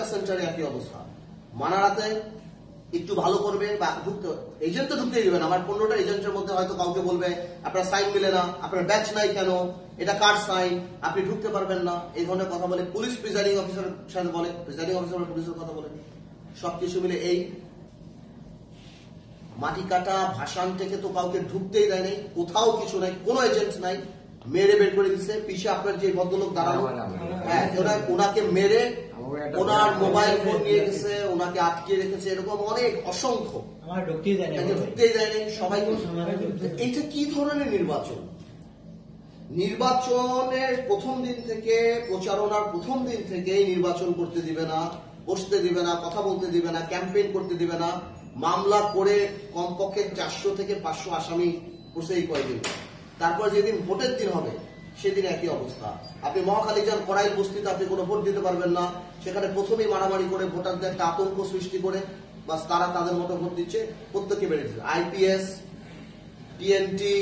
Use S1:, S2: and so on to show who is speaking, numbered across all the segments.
S1: প্রত্যেকটা সেন্টারে একই অবস্থা। মানারাতে একটু ভালো করবে বা ঢুকতে, এজেন্ট তো ঢুকতেই দেবে না। আমার 15টা এজেন্টের মধ্যে হয়তো কাউকে বলবে আপনার সাইন মিলে না, আপনার ব্যাচ নাই কেন, এটা কার সাইন, আপনি ঢুকতে পারবেন না, এই ধরনের কথা বলে। পুলিশ প্রিজাইডিং অফিসার সাথে বলে, প্রিজাইডিং অফিসার পুলিশের কথা বলে, সবকিছু মিলে এই মাটি কাটা ভাসান থেকে তো কাউকে ঢুকতেই দেয় নাই, কোথাও কিছু নাই, কোনো এজেন্ট নাই, মেরে বের করে দিচ্ছে। পিছে আপনার যে ভদ্রলোক দাঁড়ানো, হ্যাঁ, ওনাকে মেরে ওনার মোবাইল ফোন নিয়ে গেছে, ওনাকে আটকে রেখেছে, এরকম অনেক অসংখ্য, ঢুকতেই দেয়নি সবাই। এইটা কি ধরনের নির্বাচন? নির্বাচনের প্রথম দিন থেকে, প্রচারণার প্রথম দিন থেকে নির্বাচন করতে দিবে না, বসতে দিবে না, কথা বলতে দিবে না, ক্যাম্পেইন করতে দিবে না, মামলা করে কমপক্ষে 400 থেকে 500 আসামি করছে এই কয়েকদিন। তারপর যেদিন ভোটের দিন হবে সেদিন একই অবস্থা। আপনি মহাখালী যান, কড়াইল বস্তিতে আপনি কোনো ভোট দিতে পারবেন না, সেখানে প্রথমেই মারামারি করে ভোটারদের একটা আতঙ্ক সৃষ্টি করে বাস তারা তাদের মতো ভোট দিচ্ছে, প্রত্যেকে বেড়ে দিচ্ছে। আইপিএস, টিএনটি,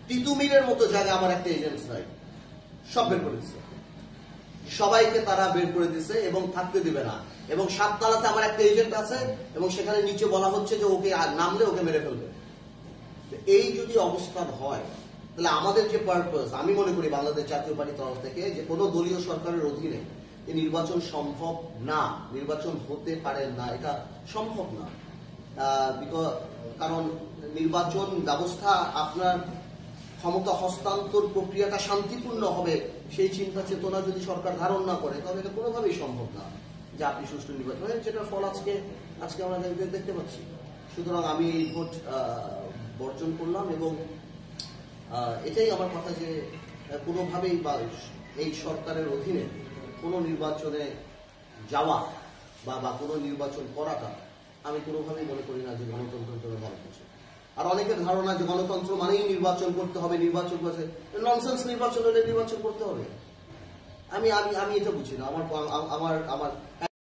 S1: তিতুমিরের মতো জায়গায় আমার একটা এজেন্ট নাই, সব বের করে দিচ্ছে, সবাইকে তারা বের করে দিচ্ছে এবং থাকতে দিবে না। এবং সাততলাতে আমার একটা এজেন্ট আছে এবং সেখানে নিচে বলা হচ্ছে যে ওকে নামলে ওকে মেরে ফেলবে। এই যদি অবস্থান হয় তাহলে আমাদের যে পারপাস, আমি মনে করি বাংলাদেশ জাতীয় পার্টির তরফ থেকে যে কোনো দলীয় সরকারের অধীনে এই নির্বাচন সম্ভব না, নির্বাচন হতে পারে না, এটা সম্ভব না। কারণ নির্বাচন ব্যবস্থা, আপনার ক্ষমতা হস্তান্তর প্রক্রিয়াটা শান্তিপূর্ণ হবে সেই চিন্তা চেতনা যদি সরকার ধারণ না করে তাহলে এটা কোনোভাবেই সম্ভব না যে আপনি সুষ্ঠু নির্বাচন হয়, যেটার ফল আজকে আমরা দেখতে পাচ্ছি। সুতরাং আমি এই ভোট বর্জন করলাম এবং এটাই আমার কথা যে কোনোভাবেই বা এই সরকারের অধীনে কোনো নির্বাচনে যাওয়া বা কোনো নির্বাচন করাটা আমি কোনোভাবেই মনে করি না যে গণতন্ত্রের জন্য ভালো কিছু। আর অনেকের ধারণা যে গণতন্ত্র মানেই নির্বাচন করতে হবে, নির্বাচন করছে ননসেন্স, নির্বাচন হলে নির্বাচন করতে হবে। আমি এটা বুঝি না। আমার